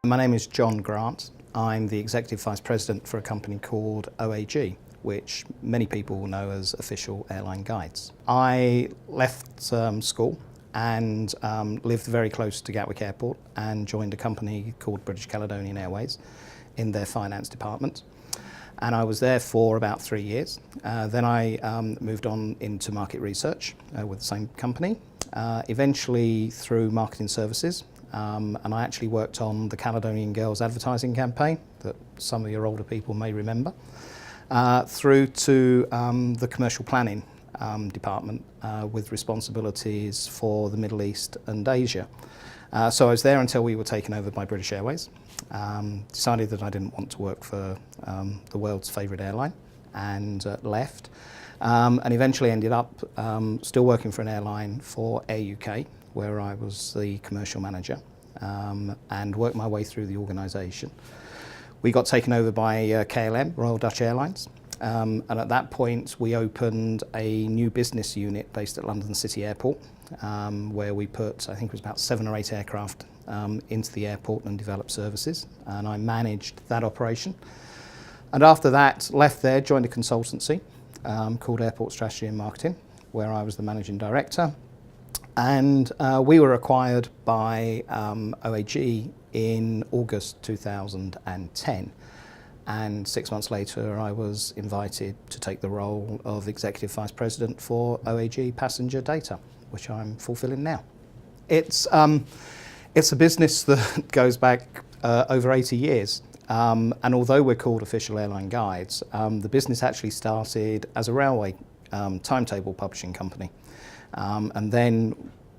My name is John Grant. I'm the Executive Vice President for a company called OAG, which many people will know as Official Airline Guides. I left school and lived very close to Gatwick Airport and joined a company called British Caledonian Airways in their finance department. And I was there for about 3 years. Then I moved on into market research with the same company, eventually through marketing services. And I actually worked on the Caledonian Girls advertising campaign that some of your older people may remember, through to the commercial planning department with responsibilities for the Middle East and Asia. So I was there until we were taken over by British Airways. Decided that I didn't want to work for the world's favourite airline and left, and eventually ended up still working for an airline for Air UK, where I was the commercial manager, and worked my way through the organisation. We got taken over by KLM, Royal Dutch Airlines, and at that point we opened a new business unit based at London City Airport, where we put, I think it was about 7 or 8 aircraft into the airport and developed services, and I managed that operation. And after that, left there, joined a consultancy called Airport Strategy and Marketing, where I was the managing director. And we were acquired by OAG in August 2010. And 6 months later, I was invited to take the role of Executive Vice President for OAG Passenger Data, which I'm fulfilling now. It's a business that goes back over 80 years. And although we're called Official Airline Guides, the business actually started as a railway timetable publishing company. And then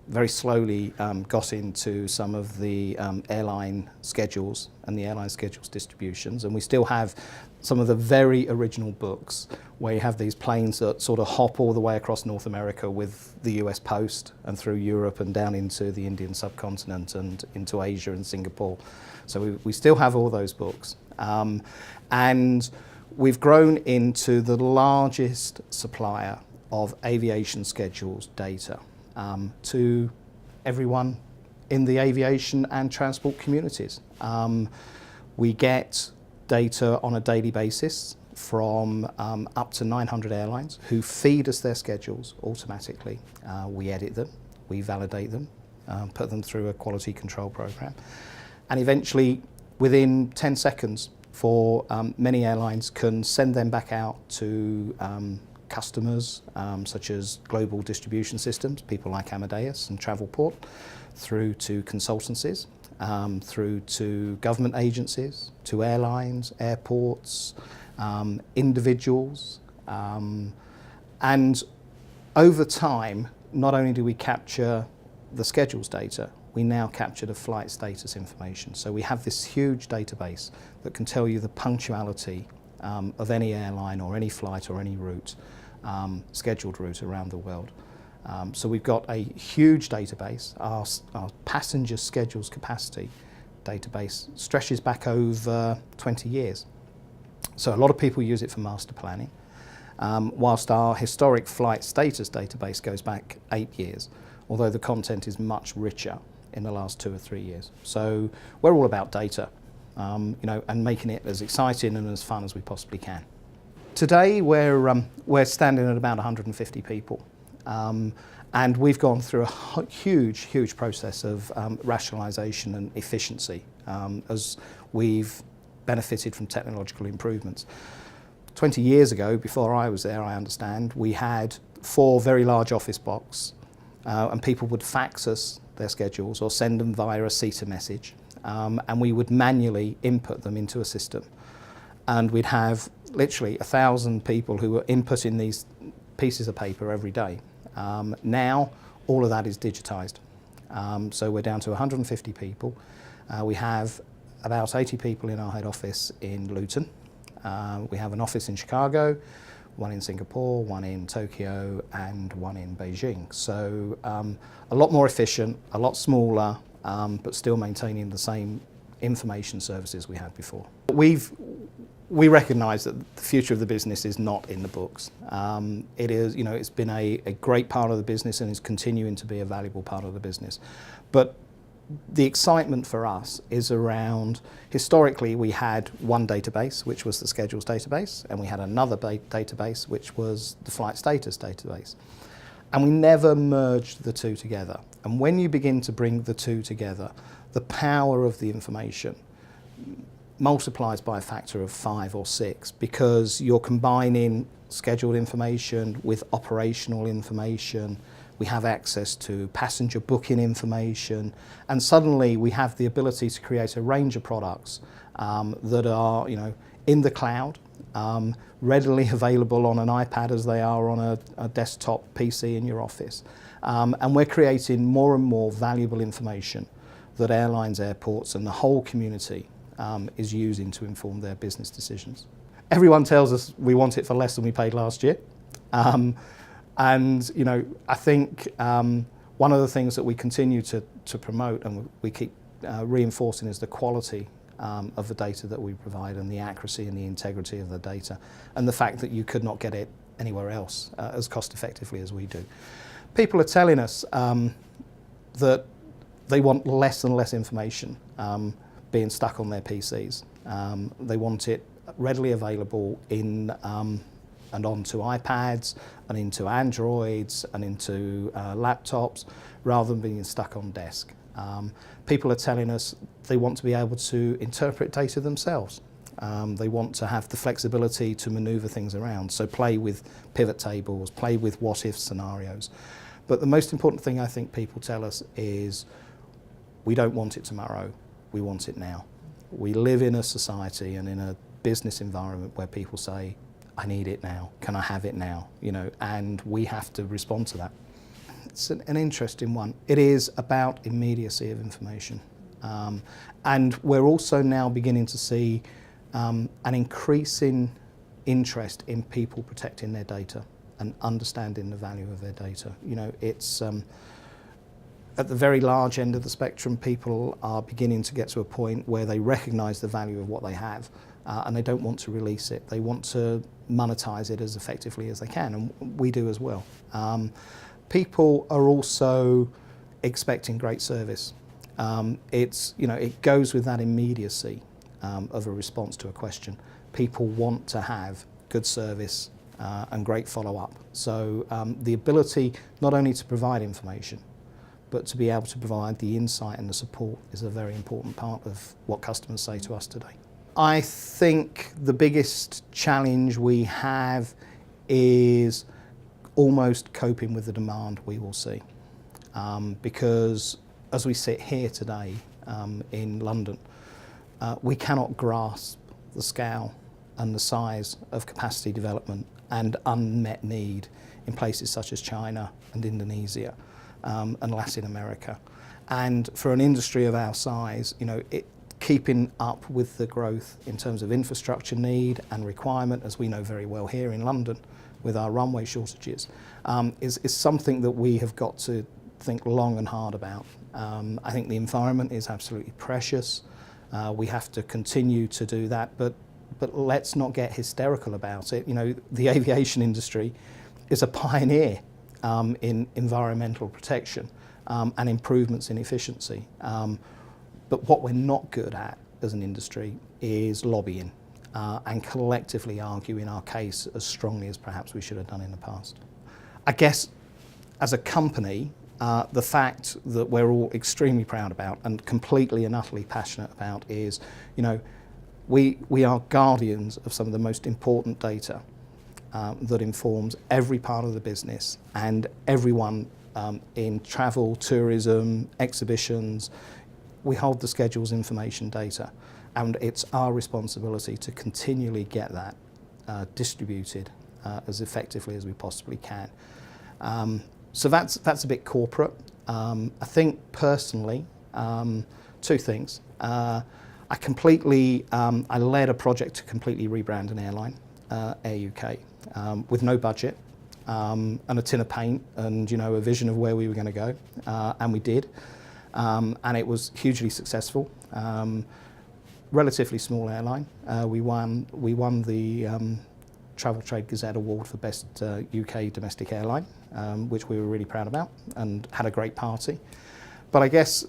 very slowly got into some of the airline schedules and the airline schedules distributions. And we still have some of the very original books where you have these planes that sort of hop all the way across North America with the US Post and through Europe and down into the Indian subcontinent and into Asia and Singapore. So we still have all those books. And we've grown into the largest supplier of aviation schedules data to everyone in the aviation and transport communities. We get data on a daily basis from up to 900 airlines who feed us their schedules automatically. We edit them, we validate them, put them through a quality control program, and eventually within 10 seconds for many airlines can send them back out to customers such as global distribution systems, people like Amadeus and Travelport, through to consultancies, through to government agencies, to airlines, airports, individuals. And over time, not only do we capture the schedules data, we now capture the flight status information. So we have this huge database that can tell you the punctuality of any airline or any flight or any route, scheduled route around the world. So we've got a huge database. Our passenger schedules capacity database stretches back over 20 years. So a lot of people use it for master planning, whilst our historic flight status database goes back 8 years, although the content is much richer in the last 2 or 3 years. So we're all about data, and making it as exciting and as fun as we possibly can. Today we're standing at about 150 people, and we've gone through a huge process of rationalisation and efficiency as we've benefited from technological improvements. 20 years ago, before I was there, I understand, we had 4 very large office blocks, and people would fax us their schedules or send them via a CETA message, and we would manually input them into a system. And we'd have literally 1,000 people who were inputting these pieces of paper every day. Now, all of that is digitised. So we're down to 150 people. We have about 80 people in our head office in Luton. We have an office in Chicago, one in Singapore, one in Tokyo, and one in Beijing. So a lot more efficient, a lot smaller, but still maintaining the same information services we had before. We recognise that the future of the business is not in the books. It is, it's been a great part of the business and is continuing to be a valuable part of the business. But the excitement for us is around, historically we had one database, which was the schedules database, and we had another database, which was the flight status database. And we never merged the two together. And when you begin to bring the two together, the power of the information multiplies by a factor of 5 or 6, because you're combining scheduled information with operational information. We have access to passenger booking information, and suddenly we have the ability to create a range of products that are, in the cloud, readily available on an iPad as they are on a desktop PC in your office. And we're creating more and more valuable information that airlines, airports, and the whole community is using to inform their business decisions. Everyone tells us we want it for less than we paid last year. And I think one of the things that we continue to promote and we keep reinforcing is the quality of the data that we provide, and the accuracy and the integrity of the data, and the fact that you could not get it anywhere else as cost effectively as we do. People are telling us that they want less and less information being stuck on their PCs. They want it readily available in and onto iPads and into Androids and into laptops, rather than being stuck on desk. People are telling us they want to be able to interpret data themselves. They want to have the flexibility to maneuver things around, so play with pivot tables, play with what-if scenarios. But the most important thing I think people tell us is, we don't want it tomorrow, we want it now. We live in a society and in a business environment where people say, I need it now, can I have it now? And we have to respond to that. It's an interesting one. It is about immediacy of information. And we're also now beginning to see an increasing interest in people protecting their data and understanding the value of their data. It's at the very large end of the spectrum, people are beginning to get to a point where they recognise the value of what they have, and they don't want to release it. They want to monetize it as effectively as they can, and we do as well. People are also expecting great service. It goes with that immediacy of a response to a question. People want to have good service and great follow-up. So the ability not only to provide information, but to be able to provide the insight and the support is a very important part of what customers say to us today. I think the biggest challenge we have is almost coping with the demand we will see. Because as we sit here today in London, we cannot grasp the scale and the size of capacity development and unmet need in places such as China and Indonesia and Latin America. And for an industry of our size, keeping up with the growth in terms of infrastructure need and requirement, as we know very well here in London with our runway shortages, is something that we have got to think long and hard about. I think the environment is absolutely precious. We have to continue to do that, but let's not get hysterical about it. The aviation industry is a pioneer in environmental protection and improvements in efficiency. But what we're not good at as an industry is lobbying and collectively arguing our case as strongly as perhaps we should have done in the past. I guess as a company, the fact that we're all extremely proud about and completely and utterly passionate about is, we are guardians of some of the most important data that informs every part of the business and everyone in travel, tourism, exhibitions. We hold the schedules information data, and it's our responsibility to continually get that distributed as effectively as we possibly can. So that's a bit corporate. I think personally, two things. I led a project to completely rebrand an airline, Air UK, with no budget and a tin of paint and a vision of where we were going to go, and we did. And it was hugely successful. Relatively small airline. We won the Travel Trade Gazette Award for Best UK Domestic Airline, which we were really proud about and had a great party. But I guess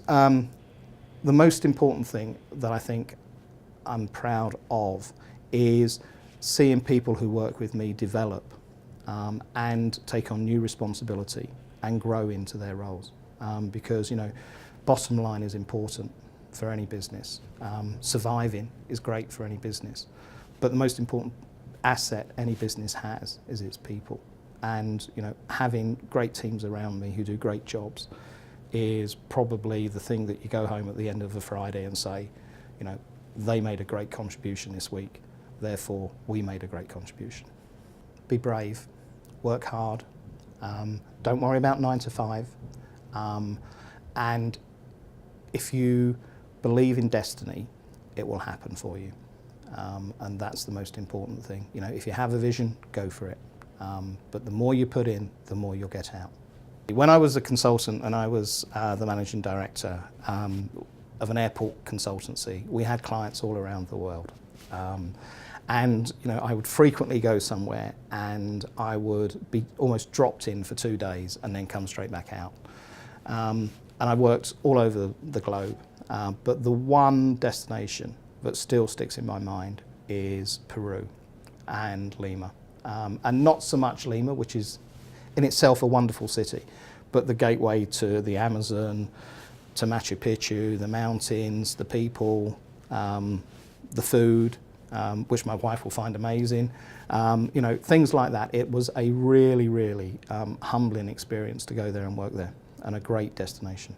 The most important thing that I think I'm proud of is seeing people who work with me develop and take on new responsibility and grow into their roles. Because, bottom line is important for any business. Surviving is great for any business. But the most important asset any business has is its people. And, having great teams around me who do great jobs is probably the thing that you go home at the end of a Friday and say, they made a great contribution this week, therefore we made a great contribution. Be brave, work hard, don't worry about 9 to 5, and if you believe in destiny, it will happen for you, and that's the most important thing. If you have a vision, go for it, but the more you put in, the more you'll get out. When I was a consultant and I was the managing director of an airport consultancy, we had clients all around the world. And I would frequently go somewhere and I would be almost dropped in for 2 days and then come straight back out. And I worked all over the globe, but the one destination that still sticks in my mind is Peru and Lima. And not so much Lima, which is in itself a wonderful city, but the gateway to the Amazon, to Machu Picchu, the mountains, the people, the food, which my wife will find amazing, things like that. It was a really, really humbling experience to go there and work there, and a great destination.